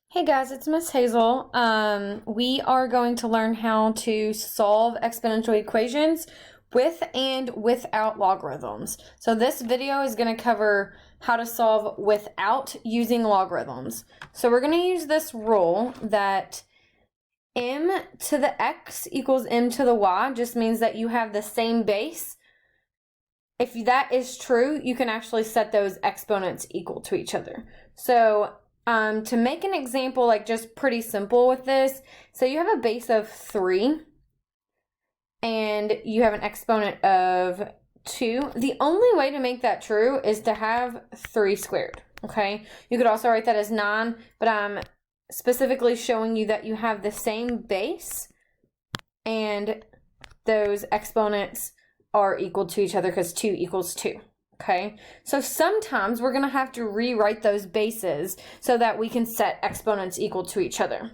Hey guys, it's Miss Hazel. We are going to learn how to solve exponential equations with and without logarithms. So this video is going to cover how to solve without using logarithms. So we're going to use this rule that m to the x equals m to the y just means that you have the same base. If that is true, you can actually set those exponents equal to each other. So to make an example, like just pretty simple with this, so you have a base of 3 and you have an exponent of 2. The only way to make that true is to have 3 squared, okay? You could also write that as 9, but I'm specifically showing you that you have the same base and those exponents are equal to each other because 2 equals 2. Okay, so sometimes we're going to have to rewrite those bases so that we can set exponents equal to each other.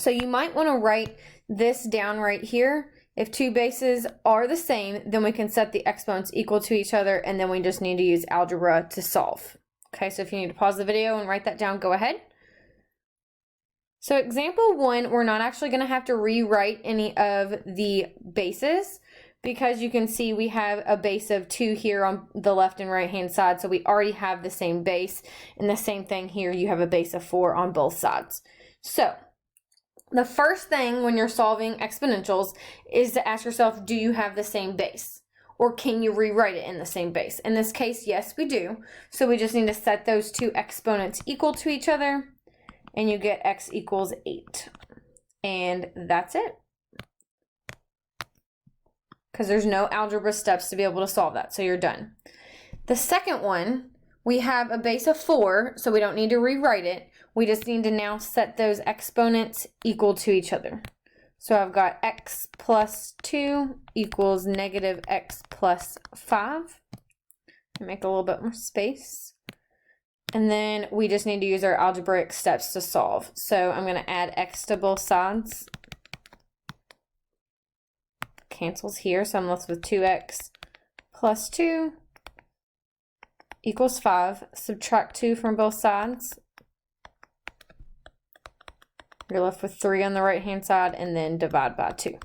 So you might want to write this down right here. If two bases are the same, then we can set the exponents equal to each other, and then we just need to use algebra to solve. Okay, so if you need to pause the video and write that down, go ahead. So example 1, we're not actually going to have to rewrite any of the bases, because you can see we have a base of 2 here on the left and right hand side, so we already have the same base, and the same thing here, you have a base of 4 on both sides. So the first thing when you're solving exponentials is to ask yourself, do you have the same base? Or can you rewrite it in the same base? In this case, yes, we do. So we just need to set those two exponents equal to each other, and you get x equals 8. And that's it. Because there's no algebra steps to be able to solve that, so you're done. The second one, we have a base of 4, so we don't need to rewrite it. We just need to now set those exponents equal to each other. So I've got x plus 2 equals negative x plus 5. Make a little bit more space. And then we just need to use our algebraic steps to solve. So I'm going to add x to both sides. Cancels here, so I'm left with 2x plus 2 equals 5. Subtract 2 from both sides. You're left with 3 on the right hand side, and then divide by 2.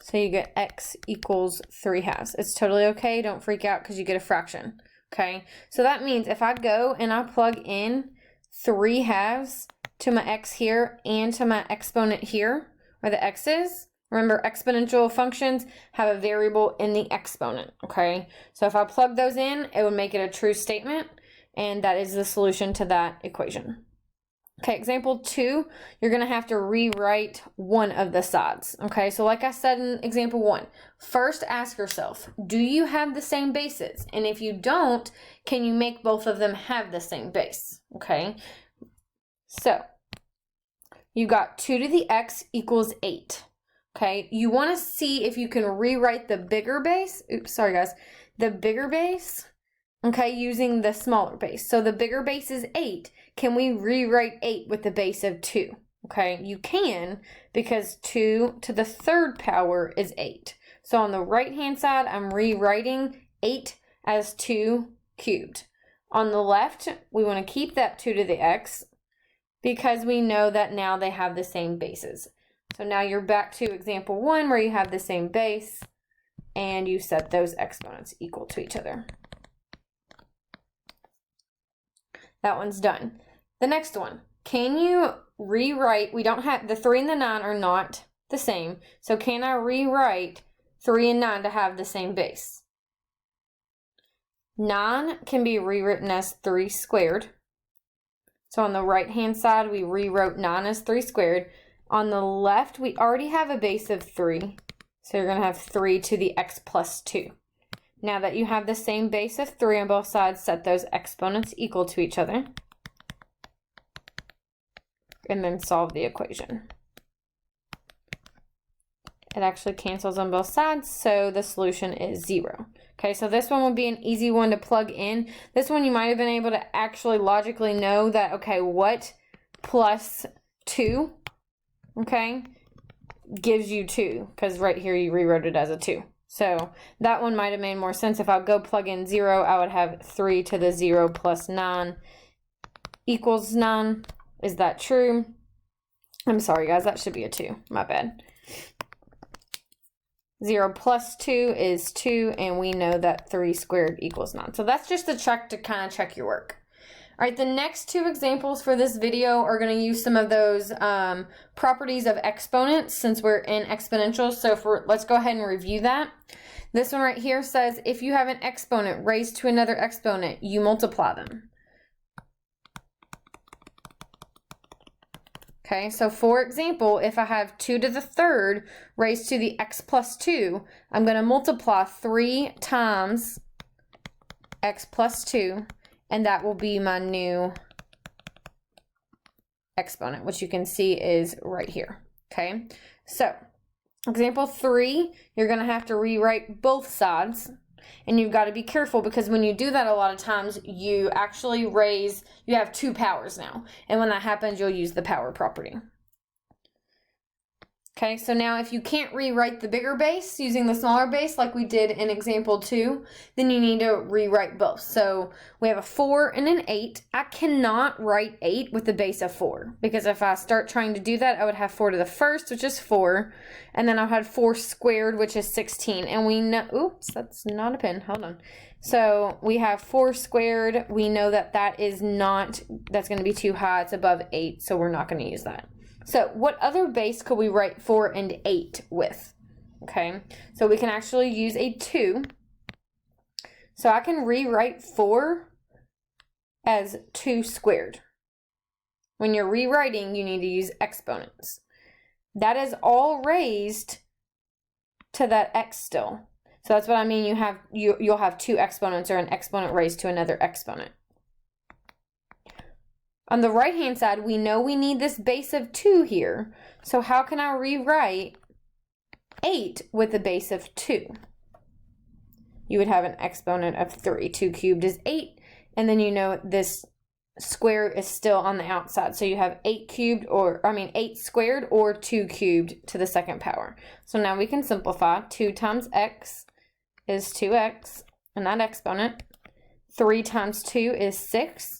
So you get x equals 3/2. It's totally okay, don't freak out because you get a fraction. Okay, so that means if I go and I plug in 3/2 to my x here and to my exponent here, where the x is, remember, exponential functions have a variable in the exponent, okay? So if I plug those in, it would make it a true statement, and that is the solution to that equation. Okay, example 2, you're going to have to rewrite one of the sides, okay? So like I said in example 1, first ask yourself, do you have the same bases? And if you don't, can you make both of them have the same base, okay? So you got 2 to the x equals 8. Okay, you want to see if you can rewrite the bigger base. Oops, sorry guys. The bigger base, okay, using the smaller base. So the bigger base is 8. Can we rewrite 8 with the base of 2? Okay, you can, because 2 to the 3rd power is 8. So on the right hand side, I'm rewriting 8 as 2 cubed. On the left, we want to keep that 2 to the x because we know that now they have the same bases. So now you're back to example 1 where you have the same base and you set those exponents equal to each other. That one's done. The next one, can you rewrite, we don't have, the 3 and the 9 are not the same, so can I rewrite 3 and 9 to have the same base? 9 can be rewritten as 3 squared. So on the right hand side, we rewrote 9 as 3 squared. On the left, we already have a base of 3, so you're going to have 3 to the x plus 2. Now that you have the same base of 3 on both sides, set those exponents equal to each other, and then solve the equation. It actually cancels on both sides, so the solution is 0. Okay, so this one would be an easy one to plug in. This one you might have been able to actually logically know that, okay, what plus 2, okay, gives you 2, because right here you rewrote it as a 2. So that one might have made more sense. If I go plug in 0, I would have 3 to the 0 plus 9 equals 9. is that true? I'm sorry, guys, that should be a 2. My bad. 0 plus 2 is 2, and we know that 3 squared equals 9. So that's just a check to kind of check your work. All right, the next 2 examples for this video are going to use some of those properties of exponents since we're in exponentials. So let's go ahead and review that. This one right here says if you have an exponent raised to another exponent, you multiply them. Okay, so for example, if I have 2 to the 3rd raised to the x plus 2, I'm going to multiply 3 times x plus 2, and that will be my new exponent, which you can see is right here. Okay, so example 3, you're going to have to rewrite both sides. And you've got to be careful because when you do that a lot of times, you actually you have 2 powers now. And when that happens, you'll use the power property. Okay, so now if you can't rewrite the bigger base using the smaller base like we did in example 2, then you need to rewrite both. So we have a 4 and an 8. I cannot write 8 with the base of 4 because if I start trying to do that, I would have 4 to the 1st, which is 4, and then I had 4 squared, which is 16. And we know, oops, that's not a pen, hold on. So we have 4 squared. We know that that's going to be too high. It's above 8, so we're not going to use that. So what other base could we write 4 and 8 with? Okay, so we can actually use a 2. So I can rewrite 4 as 2 squared. When you're rewriting, you need to use exponents. That is all raised to that x still. So that's what I mean. You'll have 2 exponents or an exponent raised to another exponent. On the right-hand side, we know we need this base of 2 here. So how can I rewrite 8 with a base of 2? You would have an exponent of 3. 2 cubed is 8. And then you know this square is still on the outside. So you have 8 squared or 2 cubed to the 2nd power. So now we can simplify. 2 times x is 2x, and that exponent. 3 times 2 is 6.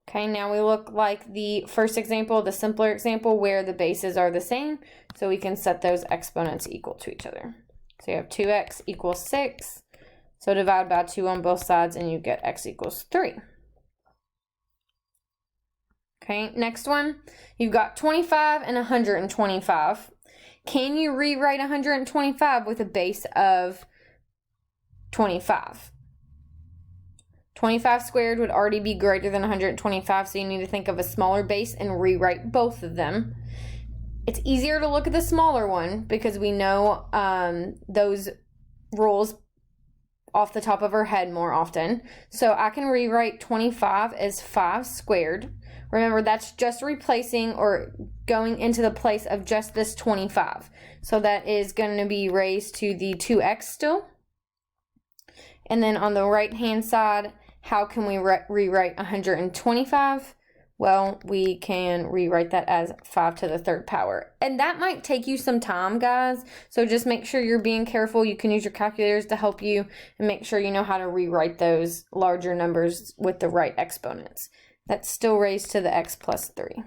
Okay, now we look like the first example, the simpler example, where the bases are the same, so we can set those exponents equal to each other. So you have 2x equals 6, so divide by 2 on both sides, and you get x equals 3. Okay, next one, you've got 25 and 125. Can you rewrite 125 with a base of 25? 25 squared would already be greater than 125, so you need to think of a smaller base and rewrite both of them. It's easier to look at the smaller one because we know those rules off the top of our head more often. So I can rewrite 25 as 5 squared. Remember, that's just replacing or going into the place of just this 25. So that is going to be raised to the 2x still. And then on the right-hand side, how can we rewrite 125? Well, we can rewrite that as 5 to the 3rd power. And that might take you some time, guys. So just make sure you're being careful. You can use your calculators to help you and make sure you know how to rewrite those larger numbers with the right exponents. That's still raised to the x plus 3.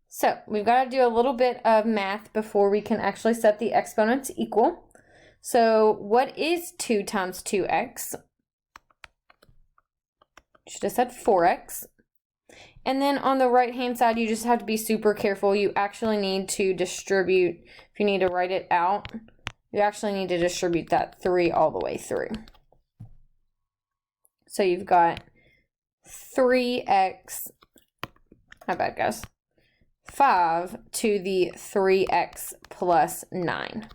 So we've got to do a little bit of math before we can actually set the exponents equal. So what is 2 times 2x? Should have said 4x. And then on the right hand side, you just have to be super careful. You actually need to distribute, if you need to write it out, you actually need to distribute that 3 all the way through. So you've got 3x, my bad guys, 5 to the 3x plus 9.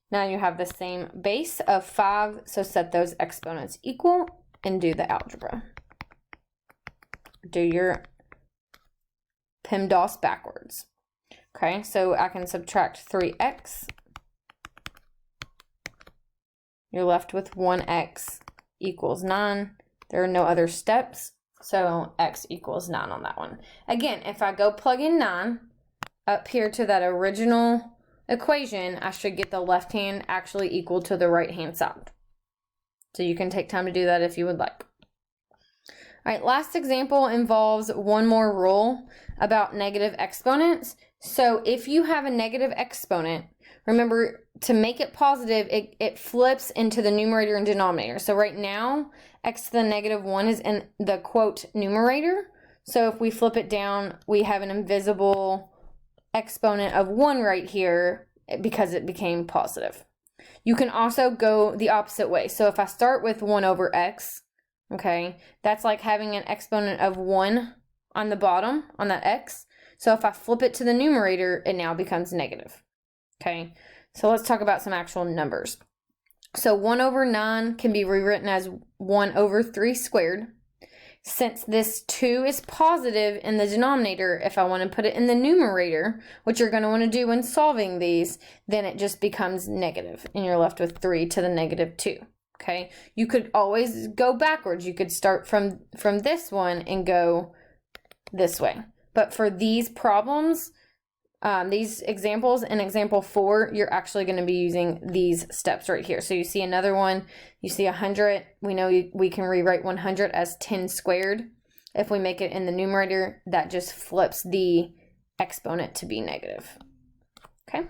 Now you have the same base of 5, so set those exponents equal and do the algebra. Do your PEMDAS backwards. Okay, so I can subtract 3x. You're left with 1x equals 9. There are no other steps, so x equals 9 on that one. Again, if I go plug in 9 up here to that original equation, I should get the left hand actually equal to the right hand side. So you can take time to do that if you would like. All right, last example involves one more rule about negative exponents. So if you have a negative exponent, remember to make it positive, it flips into the numerator and denominator. So right now, x to the negative 1 is in the quote numerator. So if we flip it down, we have an invisible exponent of 1 right here because it became positive. You can also go the opposite way. So if I start with 1 over x, okay, that's like having an exponent of 1 on the bottom, on that x. So if I flip it to the numerator, it now becomes negative. Okay, so let's talk about some actual numbers. So 1 over 9 can be rewritten as 1 over 3 squared. Since this 2 is positive in the denominator, if I want to put it in the numerator, which you're going to want to do when solving these, then it just becomes negative, and you're left with 3 to the negative 2. Okay, you could always go backwards. You could start from this one and go this way. But for these problems, these examples, in example 4, you're actually going to be using these steps right here. So you see another one, you see 100. We know we can rewrite 100 as 10 squared. If we make it in the numerator, that just flips the exponent to be negative. Okay.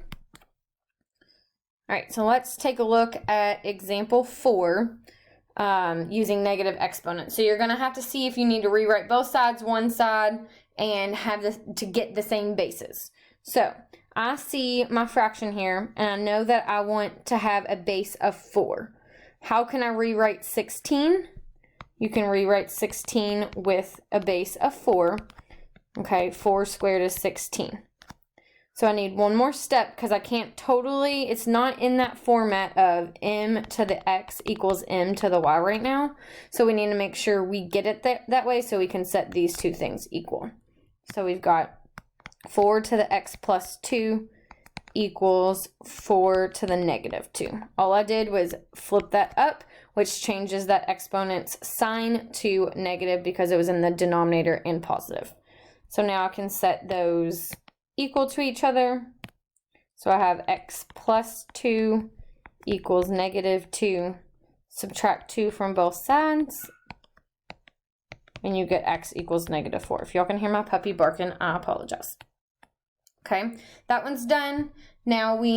All right, so let's take a look at example 4 using negative exponents. So you're going to have to see if you need to rewrite both sides, one side, and have this to get the same bases. So I see my fraction here, and I know that I want to have a base of 4. How can I rewrite 16? You can rewrite 16 with a base of 4. Okay, 4 squared is 16. So I need one more step because I can't totally, it's not in that format of m to the x equals m to the y right now. So we need to make sure we get it that way so we can set these two things equal. So we've got 4 to the x plus 2 equals 4 to the negative 2. All I did was flip that up, which changes that exponent's sign to negative because it was in the denominator and positive. So now I can set those equal to each other. So I have x plus 2 equals negative 2. Subtract 2 from both sides, and you get x equals negative 4. If y'all can hear my puppy barking, I apologize. Okay, that one's done. Now we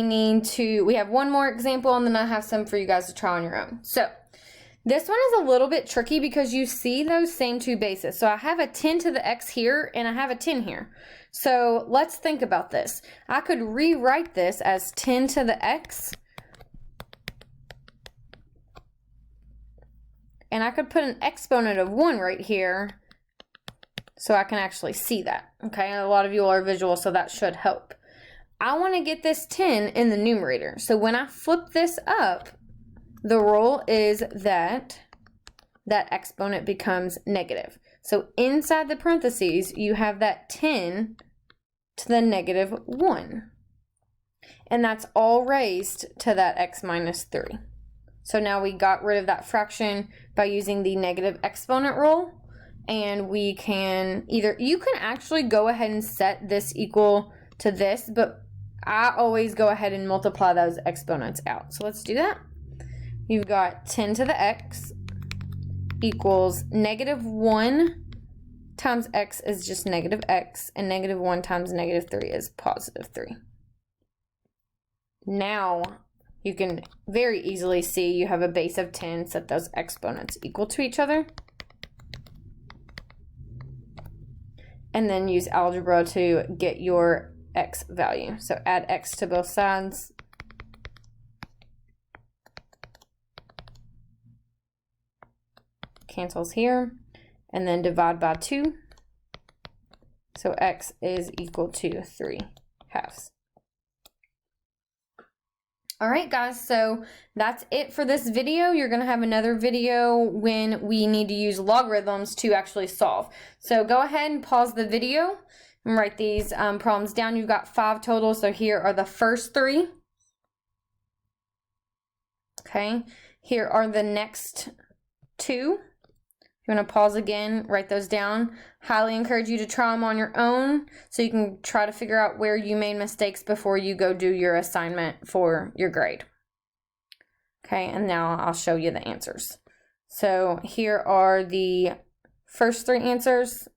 have one more example, and then I have some for you guys to try on your own. So this one is a little bit tricky because you see those same two bases. So I have a 10 to the x here, and I have a 10 here. So let's think about this. I could rewrite this as 10 to the x, and I could put an exponent of 1 right here so I can actually see that. Okay, a lot of you are visual, so that should help. I want to get this 10 in the numerator. So when I flip this up, the rule is that that exponent becomes negative. So inside the parentheses, you have that 10 to the negative 1. And that's all raised to that x minus 3. So now we got rid of that fraction by using the negative exponent rule. And we can you can actually go ahead and set this equal to this, but I always go ahead and multiply those exponents out. So let's do that. You've got 10 to the x equals negative 1 times x is just negative x, and negative 1 times negative 3 is positive 3. Now you can very easily see you have a base of 10, set those exponents equal to each other, and then use algebra to get your x value. So add x to both sides. Cancels here, and then divide by 2. So x is equal to 3/2. All right, guys, so that's it for this video. You're going to have another video when we need to use logarithms to actually solve. So go ahead and pause the video and write these problems down. You've got 5 total, so here are the first 3. Okay, here are the next 2. If you want to pause again, write those down. Highly encourage you to try them on your own so you can try to figure out where you made mistakes before you go do your assignment for your grade. Okay, and now I'll show you the answers. So here are the first three answers